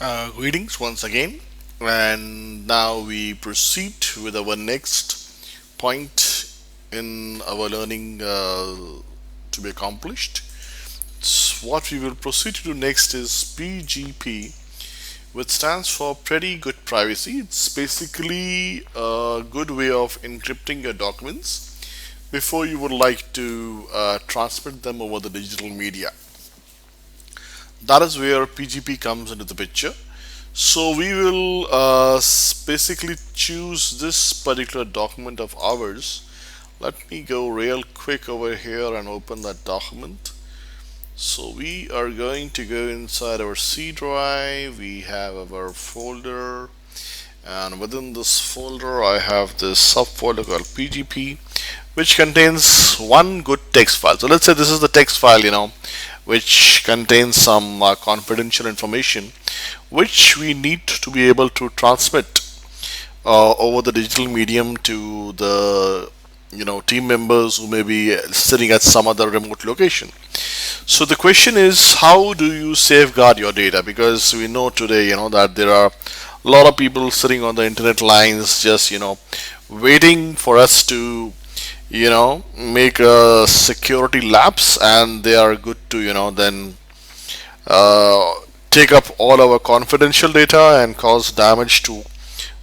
Greetings once again, and now we proceed with our next point in our learning to be accomplished. What we will proceed to do next is PGP, which stands for Pretty Good Privacy. It's basically a good way of encrypting your documents before you would like to transmit them over the digital media. That is where PGP comes into the picture. So we will basically choose this particular document of ours. Let me go real quick over here and open that document. So we are going to go inside our C drive. We have our folder, and within this folder I have this subfolder called PGP, which contains one good text file. So let's say this is the text file, which contains some confidential information which we need to be able to transmit over the digital medium to the team members who may be sitting at some other remote location. So the question is, how do you safeguard your data? Because we know today that there are a lot of people sitting on the internet lines just waiting for us to make a security lapse, and they are good to then uh, take up all our confidential data and cause damage to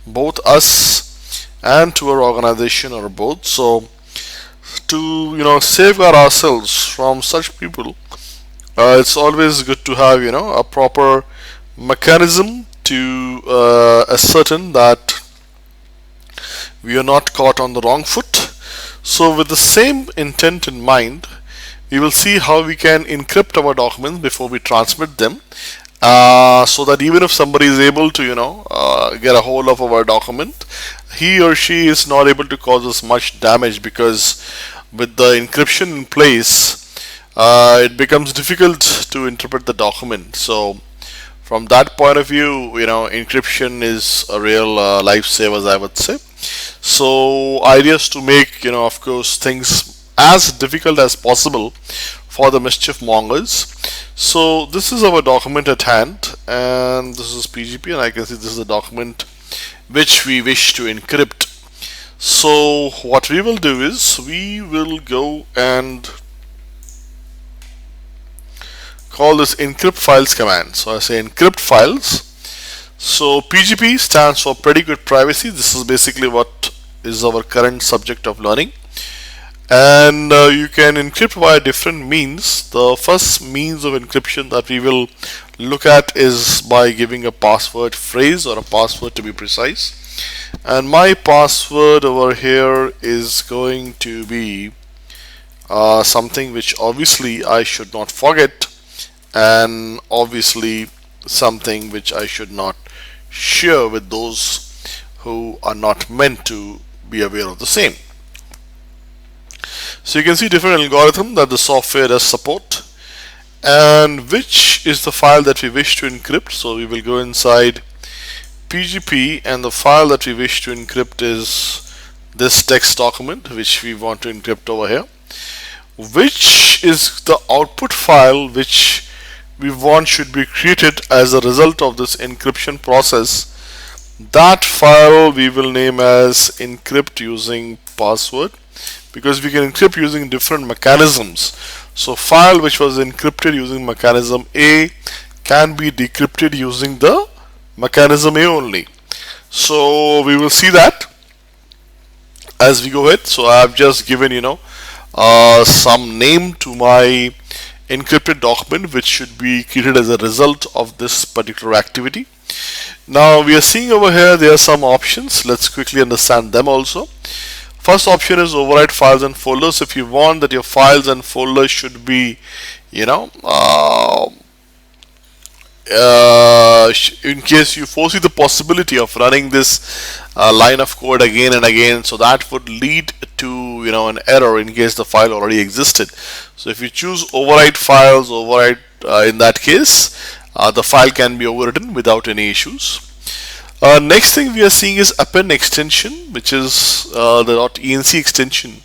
both us and to our organization, or both. So to safeguard ourselves from such people, it's always good to have a proper mechanism to ascertain that we are not caught on the wrong foot. So with the same intent in mind, we will see how we can encrypt our documents before we transmit them, so that even if somebody is able to get a hold of our document, he or she is not able to cause us much damage, because with the encryption in place, it becomes difficult to interpret the document. So from that point of view, encryption is a real lifesaver, as I would say. So idea is to make of course, things as difficult as possible for the mischief mongers. So this is our document at hand, and this is PGP, and I can see this is a document which we wish to encrypt. So what we will do is we will go and call this encrypt files command. So I say encrypt files. So PGP stands for Pretty Good Privacy. This is basically what is our current subject of learning, and you can encrypt via different means. The first means of encryption that we will look at is by giving a password phrase, or a password to be precise. And my password over here is going to be something which obviously I should not forget, and obviously something which I should not share with those who are not meant to be aware of the same. So you can see different algorithm that the software does support, and which is the file that we wish to encrypt. So we will go inside PGP, and the file that we wish to encrypt is this text document which we want to encrypt over here, which is the output file which we want should be created as a result of this encryption process. That file we will name as encrypt using password, because we can encrypt using different mechanisms. So file which was encrypted using mechanism A can be decrypted using the mechanism A only. So we will see that as we go ahead. So I have just given some name to my encrypted document, which should be created as a result of this particular activity. Now we are seeing over here there are some options. Let's quickly understand them also. First option is override files and folders. If you want that your files and folders should be in case you foresee the possibility of running this line of code again and again, so that would lead to an error in case the file already existed. So if you choose override files, in that case the file can be overwritten without any issues. Next thing we are seeing is append extension, which is the .enc extension,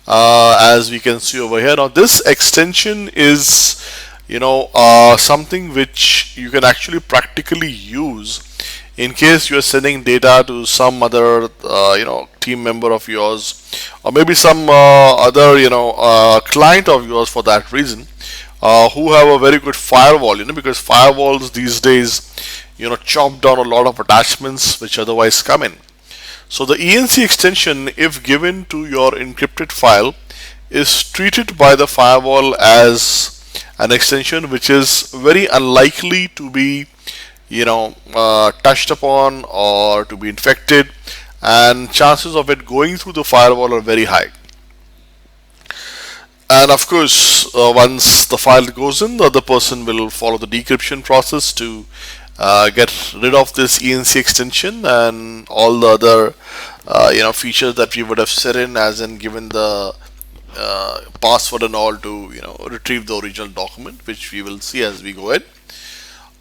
as we can see over here. Now this extension is something which you can actually practically use in case you're sending data to some other team member of yours, or maybe some other client of yours for that reason, who have a very good firewall, because firewalls these days chop down a lot of attachments which otherwise come in. So the ENC extension, if given to your encrypted file, is treated by the firewall as an extension which is very unlikely to be touched upon or to be infected, and chances of it going through the firewall are very high. And of course, once the file goes in, the other person will follow the decryption process to get rid of this ENC extension and all the other features that we would have set in, as in given the password and all, to retrieve the original document, which we will see as we go ahead.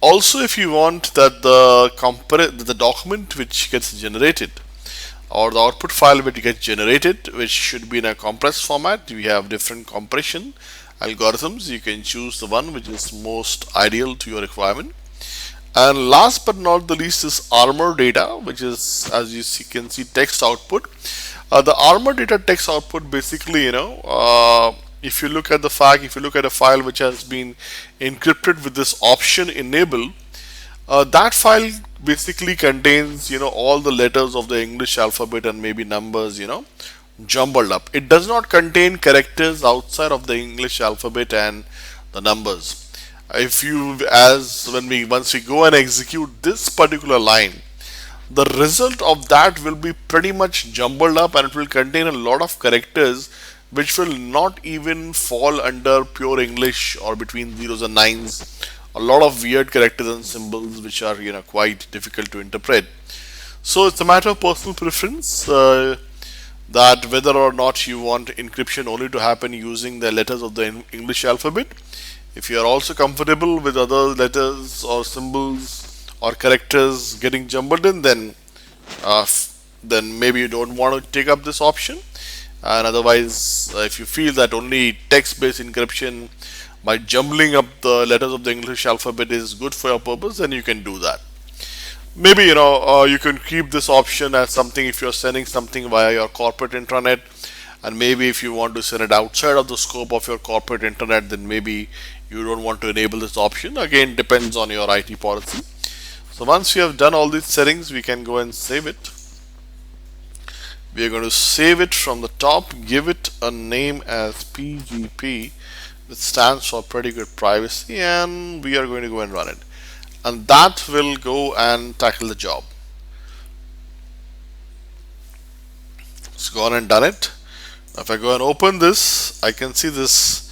Also, if you want that the document which gets generated, or the output file which gets generated, which should be in a compressed format, we have different compression algorithms. You can choose the one which is most ideal to your requirement. And last but not the least is armor data, which is, as you can see, text output. The armor data text output, basically, if you look at a file which has been encrypted with this option enable, that file basically contains all the letters of the English alphabet and maybe numbers jumbled up. It does not contain characters outside of the English alphabet and the numbers. Once we go and execute this particular line, the result of that will be pretty much jumbled up, and it will contain a lot of characters which will not even fall under pure English or between zeros and nines. A lot of weird characters and symbols which are quite difficult to interpret. So it's a matter of personal preference, that whether or not you want encryption only to happen using the letters of the English alphabet. If you are also comfortable with other letters or symbols or characters getting jumbled in, then maybe you don't want to take up this option. And otherwise, if you feel that only text-based encryption by jumbling up the letters of the English alphabet is good for your purpose, then you can do that. Maybe you can keep this option as something if you're sending something via your corporate intranet, and maybe if you want to send it outside of the scope of your corporate internet, then maybe you don't want to enable this option. Again, depends on your IT policy. So once we have done all these settings, we can go and save it. We are going to save it from the top, give it a name as PGP, which stands for pretty good privacy, and we are going to go and run it. And that will go and tackle the job. It's gone and done it. If I go and open this, I can see this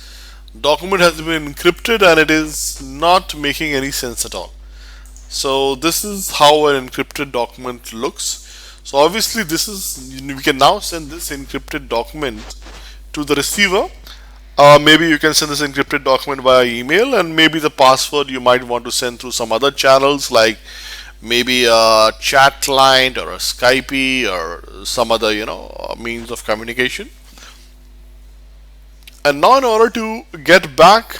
document has been encrypted and it is not making any sense at all. So this is how an encrypted document looks. So obviously we can now send this encrypted document to the receiver. Maybe you can send this encrypted document via email, and maybe the password you might want to send through some other channels, like maybe a chat client or a Skype or some other means of communication. And now in order to get back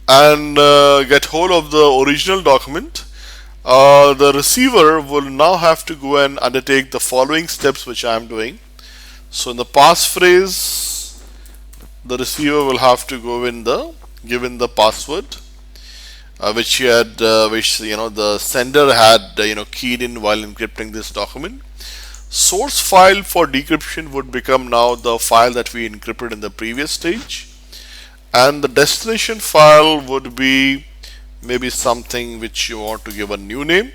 and get hold of the original document, the receiver will now have to go and undertake the following steps which I am doing. So in the passphrase, the receiver will have to go in given the password which the sender had keyed in while encrypting this document. Source file for decryption would become now the file that we encrypted in the previous stage, and the destination file would be maybe something which you want to give a new name.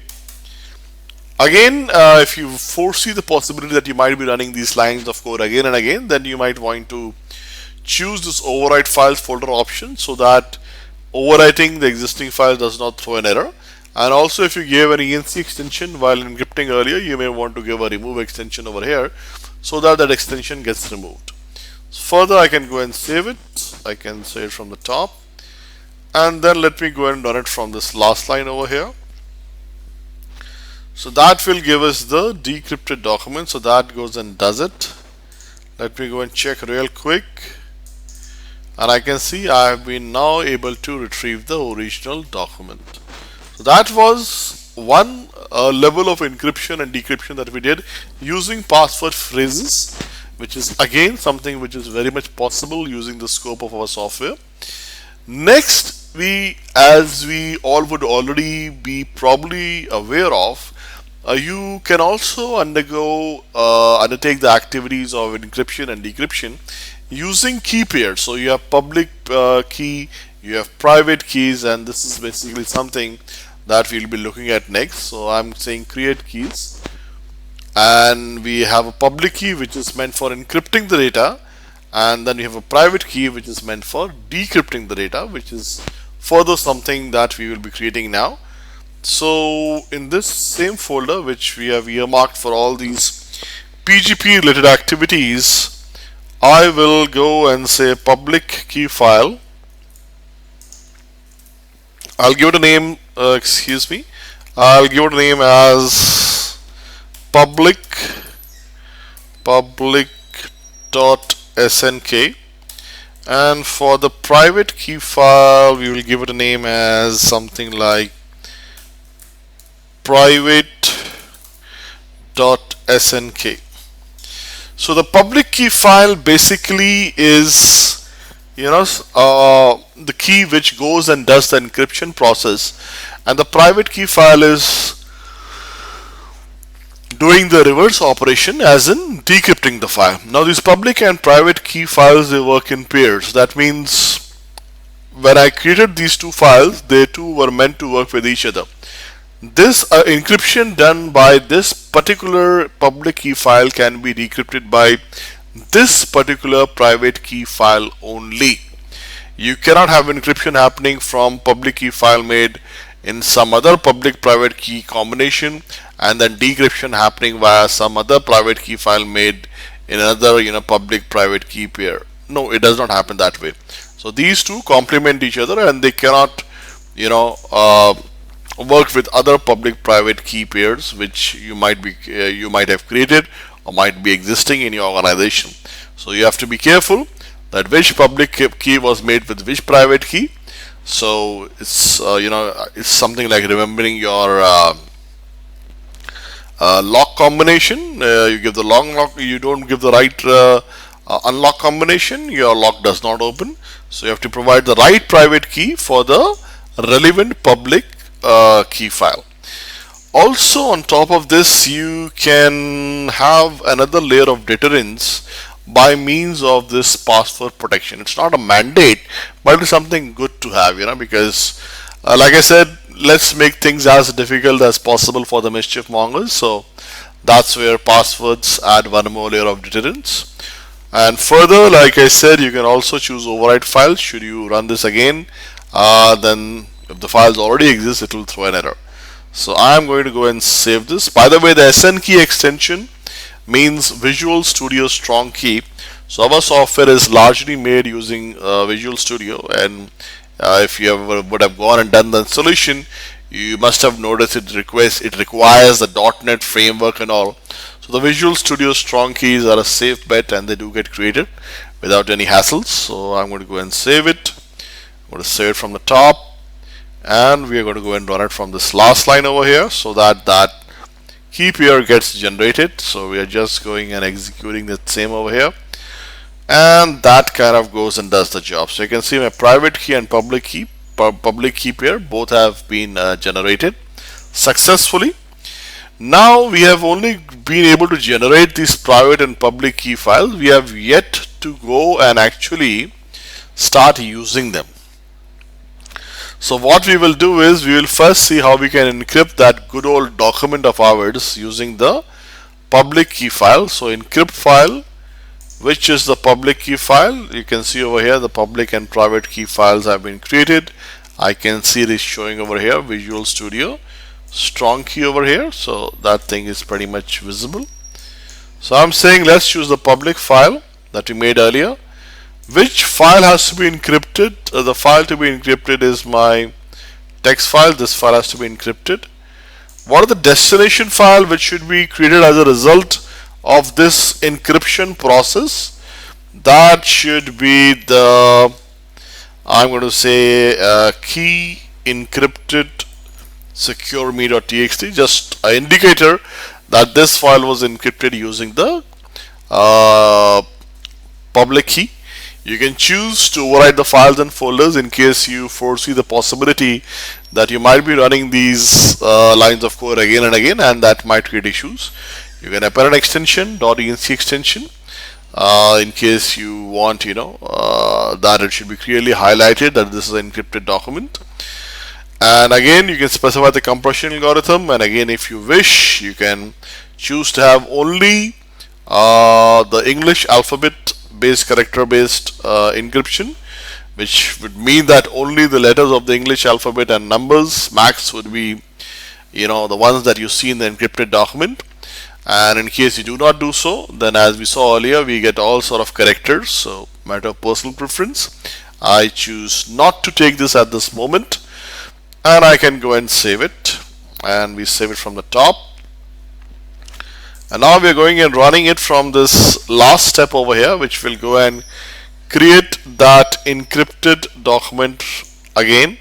Again, if you foresee the possibility that you might be running these lines of code again and again, then you might want to choose this overwrite files folder option, so that overwriting the existing file does not throw an error. And also, if you gave an ENC extension while encrypting earlier, you may want to give a remove extension over here, so that extension gets removed. Further, I can go and save it. I can say it from the top, and then let me go and run it from this last line over here. So that will give us the decrypted document. So that goes and does it. Let me go and check real quick. and I can see I have been now able to retrieve the original document. So that was one level of encryption and decryption that we did using password phrases, which is again something which is very much possible using the scope of our software. Next, as we all would already be probably aware of, you can also undertake the activities of encryption and decryption using key pairs. So you have public key, you have private keys, and this is basically something that we'll be looking at next. So I'm saying create keys, and we have a public key which is meant for encrypting the data, and then we have a private key which is meant for decrypting the data, which is further something that we will be creating now. So in this same folder which we have earmarked for all these PGP related activities, I will go and say public key file. I'll give it a name, I'll give it a name as public.snk, and for the private key file we will give it a name as something like private.snk. So the public key file basically is the key which goes and does the encryption process, and the private key file is doing the reverse operation, as in decrypting the file. Now these public and private key files, they work in pairs. That means when I created these two files, they too were meant to work with each other. This encryption done by this particular public key file can be decrypted by this particular private key file only. You cannot have encryption happening from public key file made in some other public private key combination and then decryption happening via some other private key file made in another public private key pair. No, it does not happen that way. So these two complement each other, and they cannot work with other public private key pairs which you might have created or might be existing in your organization. So you have to be careful that which public key was made with which private key. So it's it's something like remembering your lock combination. You give the long lock, you don't give the right unlock combination, your lock does not open. So you have to provide the right private key for the relevant public key file. Also, on top of this, you can have another layer of deterrence by means of this password protection. It's not a mandate, but it's something good to have, because like I said, let's make things as difficult as possible for the mischief mongers. So that's where passwords add one more layer of deterrence. And further, like I said, you can also choose override files. Should you run this again, then if the files already exist, it will throw an error. So I'm going to go and save this. By the way, the SN key extension means Visual Studio Strong Key. So our software is largely made using Visual Studio, and if you ever would have gone and done the installation, you must have noticed it requires the .NET framework and all. So the Visual Studio Strong Keys are a safe bet, and they do get created without any hassles. So I'm going to go and save it. I'm going to save it from the top, and we are going to go and run it from this last line over here, so that key pair gets generated. So we are just going and executing the same over here, and that kind of goes and does the job. So you can see my private key and public key pair both have been generated successfully. Now we have only been able to generate these private and public key files. We have yet to go and actually start using them. So what we will do is we will first see how we can encrypt that good old document of ours using the public key file. So encrypt file, which is the public key file. You can see over here the public and private key files have been created. I can see this showing over here, Visual Studio Strong Key over here. So that thing is pretty much visible. So I'm saying let's choose the public file that we made earlier. Which file has to be encrypted? The file to be encrypted is my text file. This file has to be encrypted. What are the destination file which should be created as a result of this encryption process? That should be the I'm going to say key encrypted secure me.txt, just an indicator that this file was encrypted using the uh, public key. You can choose to override the files and folders in case you foresee the possibility that you might be running these lines of code again and again, and that might create issues. You can append an extension .enc extension in case you want, that it should be clearly highlighted that this is an encrypted document. And again, you can specify the compression algorithm, and again, if you wish, you can choose to have only the English alphabet based character based encryption, which would mean that only the letters of the English alphabet and numbers max would be the ones that you see in the encrypted document. And in case you do not do so, then as we saw earlier, we get all sort of characters. So matter of personal preference, I choose not to take this at this moment, and I can go and save it, and we save it from the top. And now we are going and running it from this last step over here, which will go and create that encrypted document again.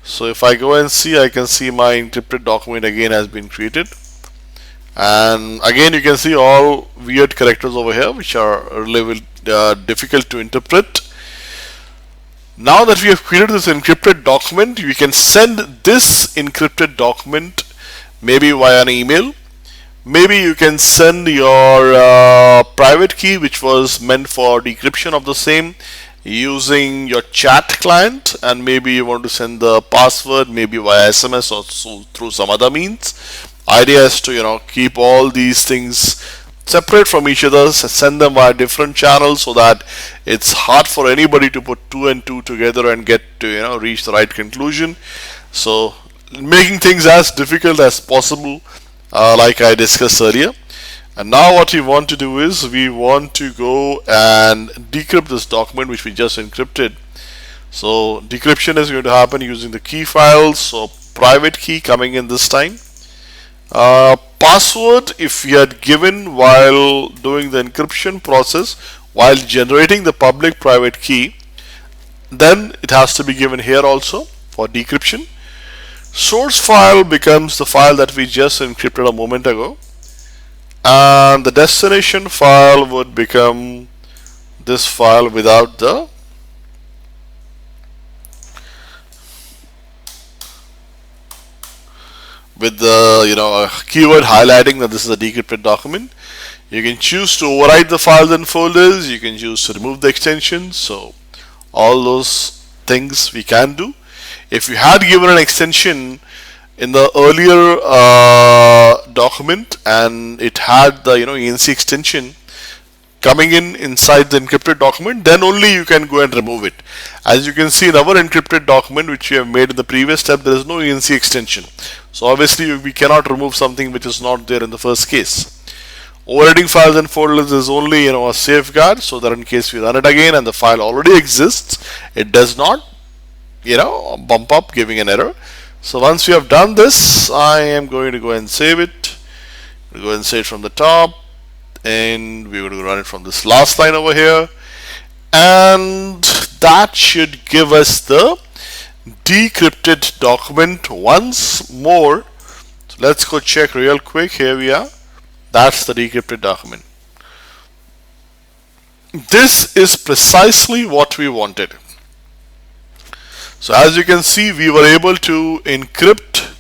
So if I go and see, I can see my encrypted document again has been created. And again, you can see all weird characters over here, which are a little difficult to interpret. Now that we have created this encrypted document, we can send this encrypted document maybe via an email. Maybe you can send your private key, which was meant for decryption of the same, using your chat client, and maybe you want to send the password maybe via SMS or through some other means. Idea is to keep all these things separate from each other, send them via different channels so that it's hard for anybody to put two and two together and get to reach the right conclusion. So making things as difficult as possible, like I discussed earlier. And now what we want to do is we want to go and decrypt this document which we just encrypted. So decryption is going to happen using the key files. So private key coming in this time. Password, if we had given while doing the encryption process, while generating the public private key, then it has to be given here also for decryption. Source file becomes the file that we just encrypted a moment ago, and the destination file would become this file without the keyword highlighting that this is a decrypted document. You can choose to override the files and folders. You can choose to remove the extensions. So all those things we can do. If you had given an extension in the earlier document and it had the enc extension coming inside the encrypted document, then only you can go and remove it. As you can see in our encrypted document which we have made in the previous step, there is no enc extension. So obviously we cannot remove something which is not there in the first case. Overriding files and folders is only a safeguard, so that in case we run it again and the file already exists, it does not bump up giving an error. So once we have done this, I am going to go and save it. We'll go and save it from the top, and we're going to run it from this last line over here, and that should give us the decrypted document once more. So let's go check real quick. Here we are. That's the decrypted document. This is precisely what we wanted. So as you can see, we were able to encrypt,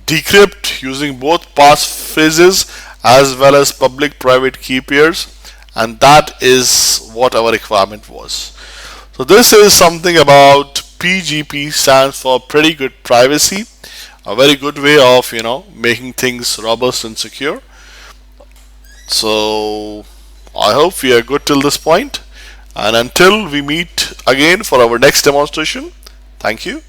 decrypt using both passphrases as well as public private key pairs, and that is what our requirement was. So this is something about PGP, stands for pretty good privacy, a very good way of making things robust and secure. So I hope we are good till this point, and until we meet again for our next demonstration, thank you.